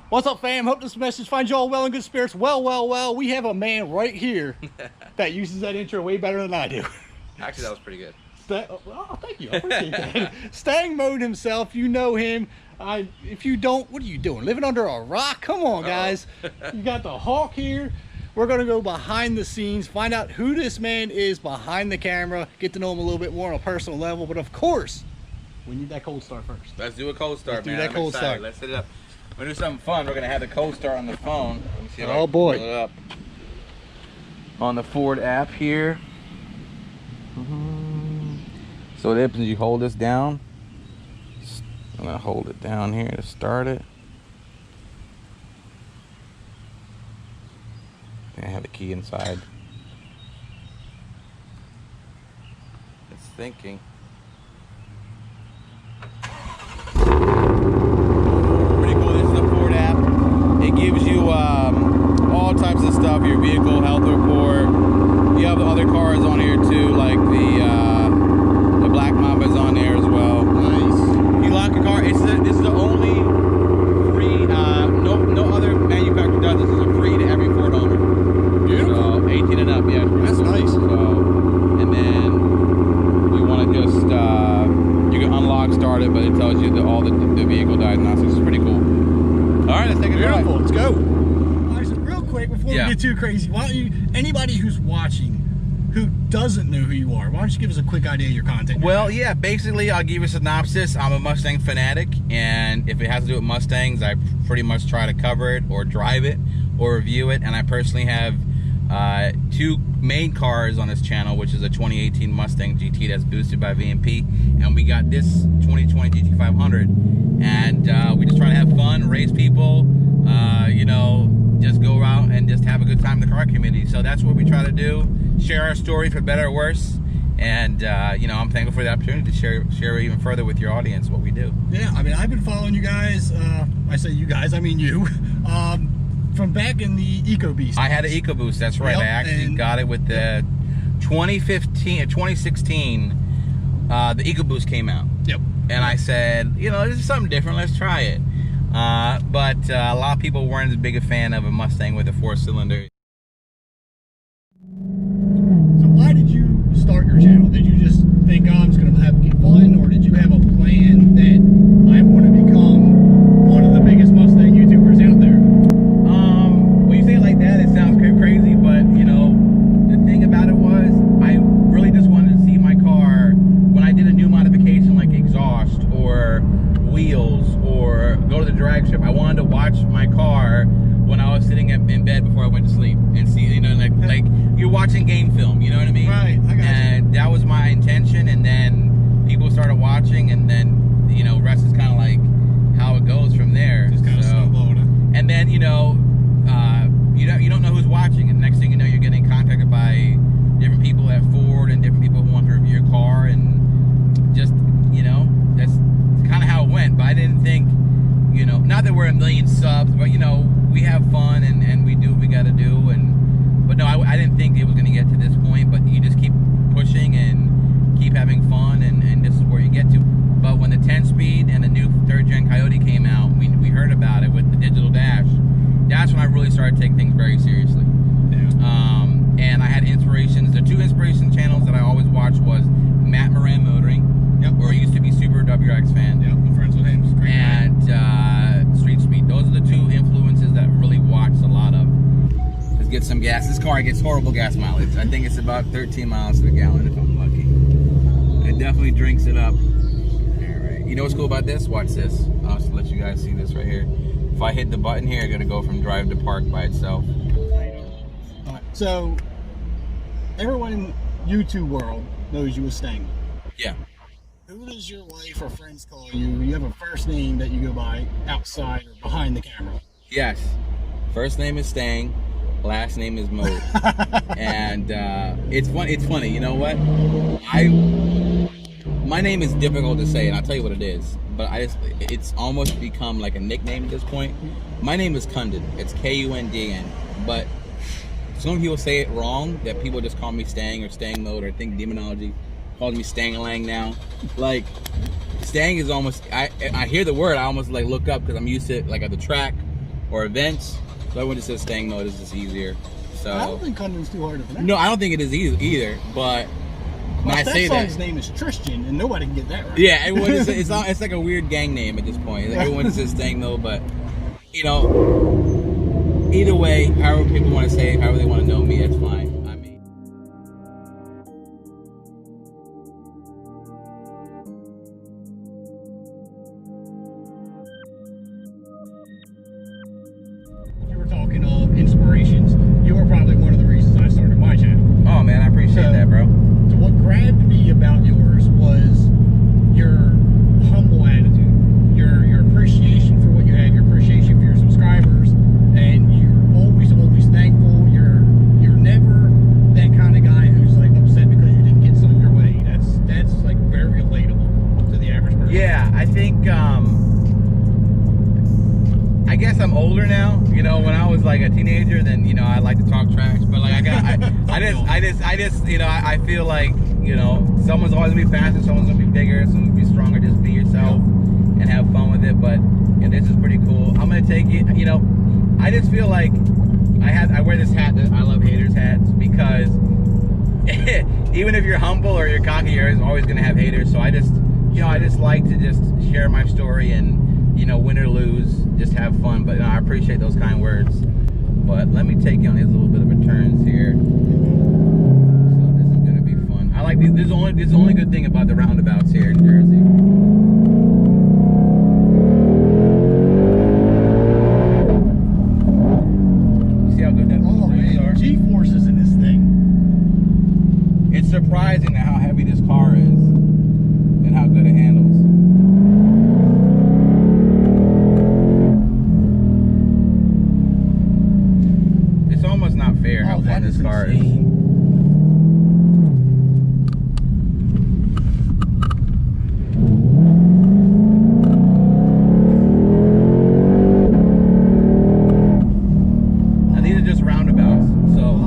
What's up, fam? Hope this message finds you all well and good spirits. Well, we have a man right here that uses that intro way better than I do. Actually, that was pretty good. Oh, thank you. I appreciate that. Stangmode himself, you know him. If you don't, what are you doing? Living under a rock? Come on, guys. You got the Hawk here. We're going to go behind the scenes, find out who this man is behind the camera, get to know him a little bit more on a personal level. But of course, we need that cold start first. Let's do a cold start, man. Do that cold start. Let's set it up. We're going to do something fun. We're going to have the cold start on the phone. Let me see if I can boy. pull it up. On the Ford app here. So what happens, you hold this down. I'm going to hold it down here to start it. I have the key inside. It's thinking. Pretty cool. This is the Ford app. It gives you all types of stuff. Your vehicle health report. You have the other cars on here too, like the black Mamba's on there as well. Nice. You lock your car. This is the only free. No other manufacturer does this. It's a free to every Ford owner. Beautiful. So 18 and up, yeah. That's nice. So, and then you want to just you can unlock, start it, but it tells you that all the vehicle diagnostics is pretty cool. All right, let's take it. Beautiful. Let's go. All right, so real quick before we get too crazy, why don't you? Anybody who's watching who doesn't know who you are, why don't you give us a quick idea of your content? Well, yeah, basically I'll give you a synopsis. I'm a Mustang fanatic, and if it has to do with Mustangs, I pretty much try to cover it or drive it or review it. And I personally have two main cars on this channel, which is a 2018 Mustang GT that's boosted by VMP, and we got this 2020 GT500, and we just try to have fun, race people, you know, just go around and just have a good time in the car community. So that's what we try to do, share our story for better or worse. And you know, I'm thankful for the opportunity to share even further with your audience what we do. Yeah, I mean, I've been following you guys. I say you guys, I mean you. From back in the EcoBoost. I had an EcoBoost, that's right. Yep, I actually got it with the 2015 or 2016. The EcoBoost came out. Yep. And I said, you know, this is something different. Let's try it. But a lot of people weren't as big a fan of a Mustang with a 4-cylinder. So why did you start your channel? Did you just think, oh, I'm just going to have fun, or did you have a plan that I want to become one of the biggest Mustang YouTubers out there? When you say it like that, it sounds crazy, but you know, the thing about it was, I really just wanted to see my car when I did a new modification like exhaust or wheels or go to the drag strip. I wanted to watch my car when I was sitting in bed before I went to sleep and see, you know, like you're watching game film, you know what I mean? Right, I got you. And that was my intention, and then people started watching, and then, you know, rest is kind of like how it goes from there. Just kind of snowballed it. And then, you know, you don't know who's watching, and the next thing you know, you're getting contacted by different people at Ford and different people who want to review your car, and just, you know, that's kind of how it went. But I didn't think, you know, not that we're a million subs, but you know, we have fun and we do what we got to do. But no, I didn't think it was going to get to this point. But you just keep pushing and keep having fun, and this is where you get to. But when the 10-speed and the new 3rd Gen Coyote came out, we heard about it with the digital dash. That's when I really started taking things very seriously. Yeah. And I had inspirations. The two inspiration channels that I always watched was Matt Moran Motoring, or he used to be Super WRX fan. Yeah, I'm friends with him. And Street Speed. Those are the two influences that I really watched a lot of. Let's get some gas. This car gets horrible gas mileage. I think it's about 13 miles to the gallon if I'm lucky. It definitely drinks it up. Alright. You know what's cool about this? Watch this. I'll just let you guys see this right here. If I hit the button here, it's going to go from drive to park by itself. Alright, so everyone in YouTube world knows you as Stang. Yeah. Who does your wife or friends call you? You have a first name that you go by outside or behind the camera? Yes. First name is Stang. Last name is Mode. And it's funny. You know what? My name is difficult to say, and I'll tell you what it is. But it's almost become like a nickname at this point. My name is Kundin. It's K-U-N-D-N. But some people say it wrong, that people just call me Stang or Stangmode, or think demonology calls me Stangalang now. Like, Stang is almost, I hear the word, I almost like look up because I'm used to it, like at the track. or events. So I went to Stangmode. It's just easier. So I don't think Condon's too hard of an name. no, I don't think it is either. But when I say that, his name is Tristan, and nobody can get that right. yeah, it's like a weird gang name at this point. Like everyone says Stangmode, but you know, either way, however people want to say it, however they want to know me, that's fine. I mean, You were talking of inspirations. You were probably one of the reasons I started my channel. oh man, I appreciate that, bro. So what grabbed me about yours was your humble attitude, your appreciation for what you have, your appreciation for your subscribers, and you're always thankful. You're never that kind of guy who's like upset because you didn't get something your way. That's like very relatable to the average person. Yeah, I think I guess I'm older now. You know, when I was like a teenager, then you know I like to talk trash. But like I just you know I feel like you know someone's always gonna be faster, someone's gonna be bigger, someone's gonna be stronger. Just be yourself and have fun with it. But you know, this is pretty cool. I'm gonna take it. You know, I just feel like I wear this hat that I love haters hats because even if you're humble or you're cocky, you're always gonna have haters. So I just like to just share my story and you know win or lose, just have fun. But you know, I appreciate those kind words. But let me take you on these little bit of a turns here. So this is gonna be fun. I like these. This is the only good thing about the roundabouts here in Jersey. You see how good that brakes are? G-forces in this thing. It's surprising how heavy this car is and how good it handles. It's almost not fair how fun this car is. Now these are just roundabouts, so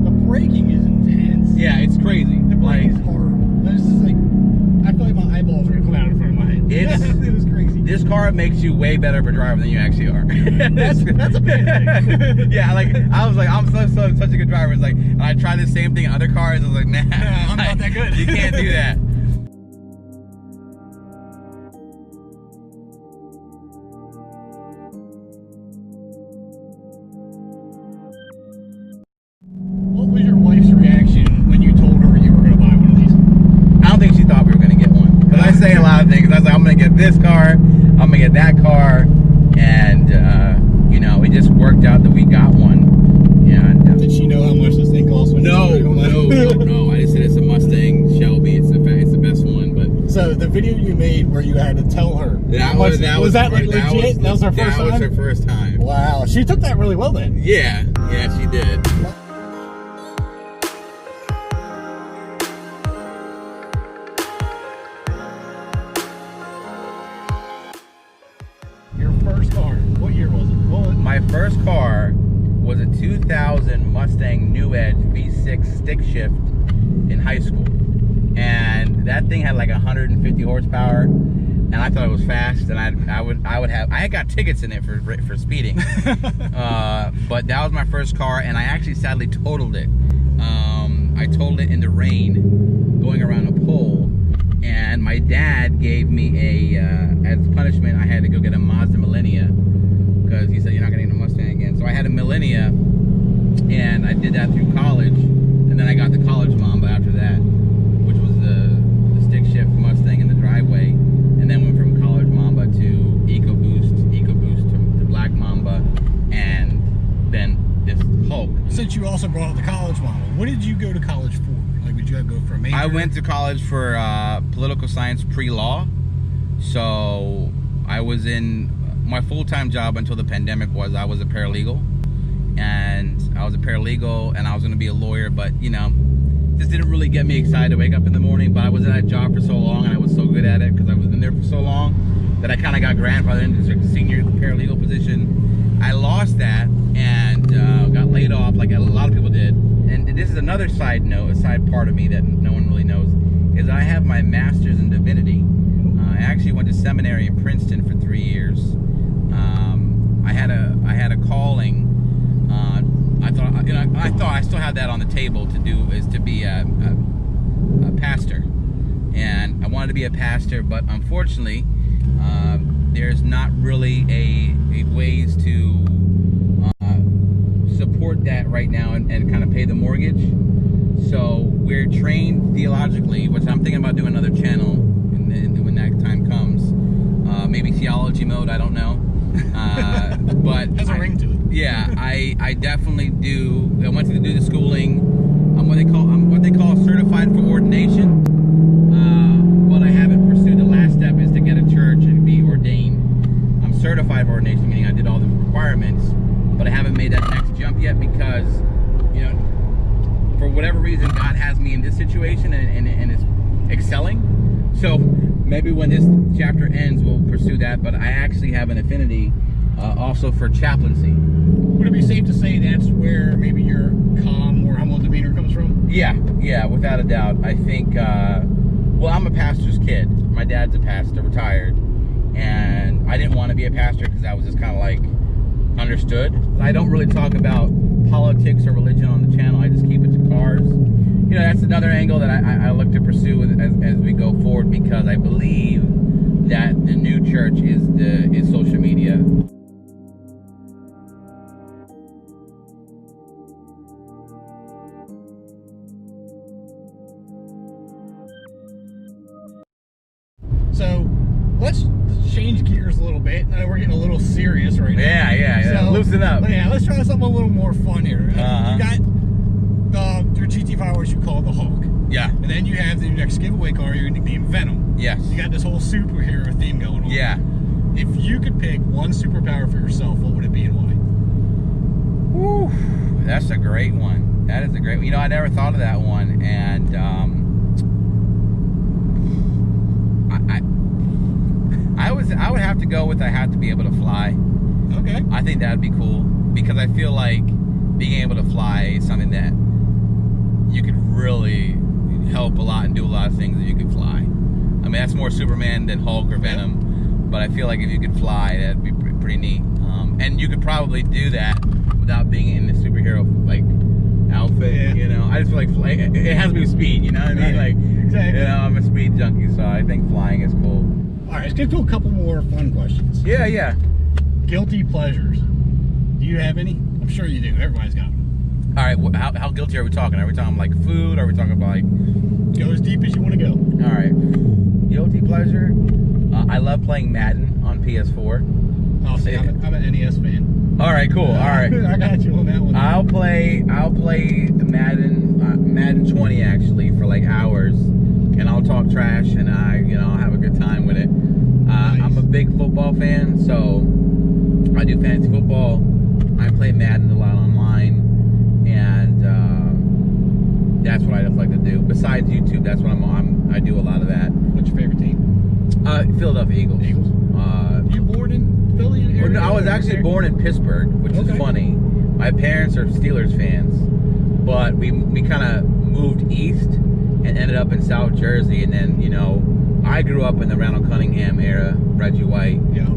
The braking is intense. yeah, it's crazy. The Like braking is horrible. This is like, I feel like my eyeballs are gonna come out in front of my head. It was crazy. this car makes you way better of a driver than you actually are. That's a bad thing. Yeah, like I was like, I'm such a good driver. It's like, and I tried the same thing in other cars. I was like, nah, I'm not that good. You can't do that. What was your wife's reaction when you told her you were gonna buy one of these? I don't think she thought we were gonna get one. Because I say a lot of things. I was like, I'm gonna get this car, I'm gonna get that car, and you know, it just worked out that we got one. And Did she know how much this thing cost? no. I just said it's a Mustang Shelby. It's the best one, but. So the video you made where you had to tell her That was was that like legit? That was her first time? That was her first time. Wow, she took that really well then. Yeah, she did. Your first car, what year was it? My first car was a 2000 Mustang New Edge V6 stick shift in high school. And that thing had like 150 horsepower. And I thought it was fast, and I had got tickets in it for speeding. But that was my first car, and I actually sadly totaled it. I totaled it in the rain, going around a pole, and my dad gave me as punishment, I had to go get a Mazda Millennia, because he said, you're not gonna get a Mustang again. So I had a Millennia, and I did that through college, and then I got the college Mamba after that, which was the stick shift Mustang in the driveway, and then went from college Mamba to EcoBoost to Black Mamba, and then this Hulk. Since you also brought up the college model, what did you go to college for? Like, did you go for a major? I went to college for political science pre-law. So I was in my full-time job until the pandemic was I was a paralegal. And I was a paralegal and I was going to be a lawyer, but you know, this didn't really get me excited to wake up in the morning. But I was in that job for so long and I was so good at it because I was in there for so long that I kind of got grandfathered into a senior paralegal position. I lost that and got laid off like a lot of people did. And this is another side note, a side part of me that no one really knows, is I have my master's in divinity. I actually went to seminary in Princeton for 3 years. I had I still have that on the table to do, is to be a pastor. And I wanted to be a pastor, but unfortunately, there's not really a ways to support that right now and kind of pay the mortgage. So we're trained theologically, which I'm thinking about doing another channel when that time comes. Maybe theology mode, I don't know. But has a ring to it. Yeah, I definitely do. I went to do the schooling. I'm what they call certified for ordination. But I haven't pursued the last step, is to get a church and be ordained. I'm certified for ordination, meaning I did all the requirements, but I haven't made that next jump yet because, you know, for whatever reason, God has me in this situation and is excelling. So maybe when this chapter ends, we'll pursue that. But I actually have an affinity also for chaplaincy. Would it be safe to say that's where maybe your calm or humble demeanor comes from? Yeah, without a doubt. I think, well, I'm a pastor's kid. My dad's a pastor, retired. And I didn't want to be a pastor because I was just kind of like understood. I don't really talk about politics or religion on the channel. I just keep it to cars. You know, that's another angle that I look to pursue as we go forward, because I believe that the new church is social media. So let's change gears a little bit. I know we're getting a little serious right now. Yeah. So, loosen up. Yeah, let's try something a little more fun here. You got your GT500, which you call the Hawk. Yeah. And then you have the next giveaway car, your nickname Venom. Yes. You got this whole superhero theme going on. Yeah. If you could pick one superpower for yourself, what would it be and why? Whew, that's a great one. That is a great one. You know, I never thought of that one, and I would have to go with I have to be able to fly. Okay. I think that'd be cool, because I feel like being able to fly is something that you could really help a lot and do a lot of things if you could fly. I mean, that's more Superman than Hulk or Venom, but I feel like if you could fly, that'd be pretty neat. And you could probably do that without being in the superhero like outfit. Yeah. You know, I just feel like it has to be with speed. You know what I mean? Like, exactly. You know, I'm a speed junkie, so I think flying is cool. All right, let's get to a couple more fun questions. Yeah. Guilty pleasures. Do you have any? I'm sure you do. Everybody's got them. All right, how guilty are we talking? Are we talking like food? Or are we talking about like... Go as deep as you want to go. All right. Guilty pleasure. I love playing Madden on PS4. Oh, see, I'm an NES fan. All right, cool. All right. I got you on that one. I'll play Madden 20 actually for like hours, and I'll talk trash, and I'll have a good time with it. Nice. I'm a big football fan, so I do fantasy football. I play Madden a lot online, and that's what I just like to do. Besides YouTube, that's what I do a lot of that. What's your favorite team? Philadelphia Eagles. You born in Philly area? Well, no, I was actually born in Pittsburgh, which is funny. My parents are Steelers fans, but we kind of moved east and ended up in South Jersey, and then, you know, I grew up in the Randall Cunningham era, Reggie White. Yeah.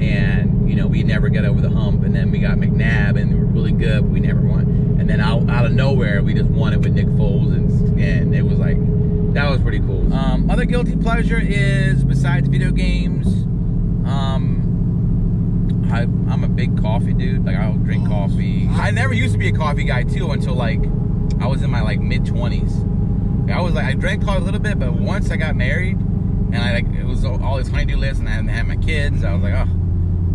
And, you know, we never got over the hump, and then we got McNabb, and we were really good, but we never won. And then out of nowhere, we just won it with Nick Foles, and it was like, that was pretty cool. Other guilty pleasure is, besides video games, I'm a big coffee dude. Like, I'll drink coffee. I never used to be a coffee guy too until like I was in my like mid-20s. I drank coffee a little bit, but once I got married and it was all this honeydew list, and I hadn't had my kids, I was like, oh,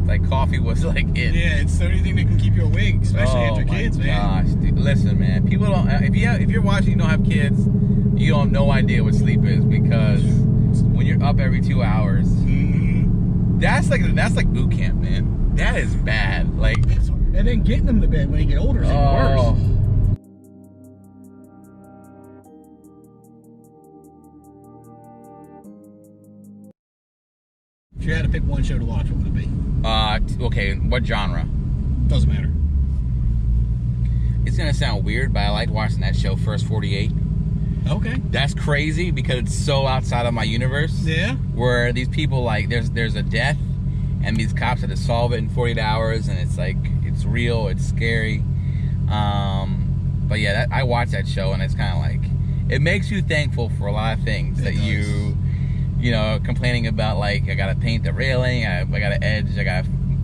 like coffee was like it. Yeah, it's the only thing that can keep you awake, especially after kids, man. Gosh, dude, listen, man. People don't. If you're watching, you don't have kids, you don't have no idea what sleep is, because when you're up every 2 hours, that's like boot camp, man. That is bad. Like, and then getting them to bed when you get older is even worse. If you had to pick one show to watch, what would it be? Okay, what genre? Doesn't matter. It's gonna sound weird, but I like watching that show, First 48. Okay. That's crazy because it's so outside of my universe. Yeah. Where these people, like, there's a death, and these cops had to solve it in 48 hours, and it's like, it's real, it's scary. But yeah, I watch that show, and it's kind of like, it makes you thankful for a lot of things that you know, complaining about, like, I gotta paint the railing, I gotta edge,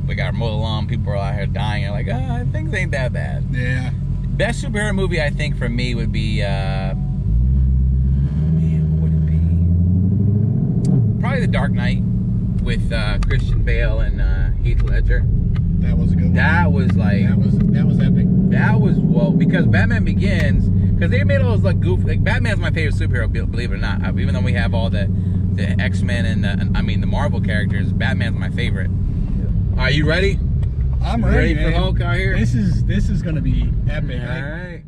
we gotta mow the lawn, people are out here dying. You're like, oh, things ain't that bad. Yeah. Best superhero movie, I think, for me would be, man, what would it be? Probably The Dark Knight with Christian Bale and Heath Ledger. That was a good one. That was like, that was epic. That was, well, because Batman Begins, because they made all those like goofy, like Batman's my favorite superhero, believe it or not. Even though we have all the X-Men and I mean the Marvel characters, Batman's my favorite. Are you ready? I'm ready, for Hulk out here? This is gonna be epic. All right.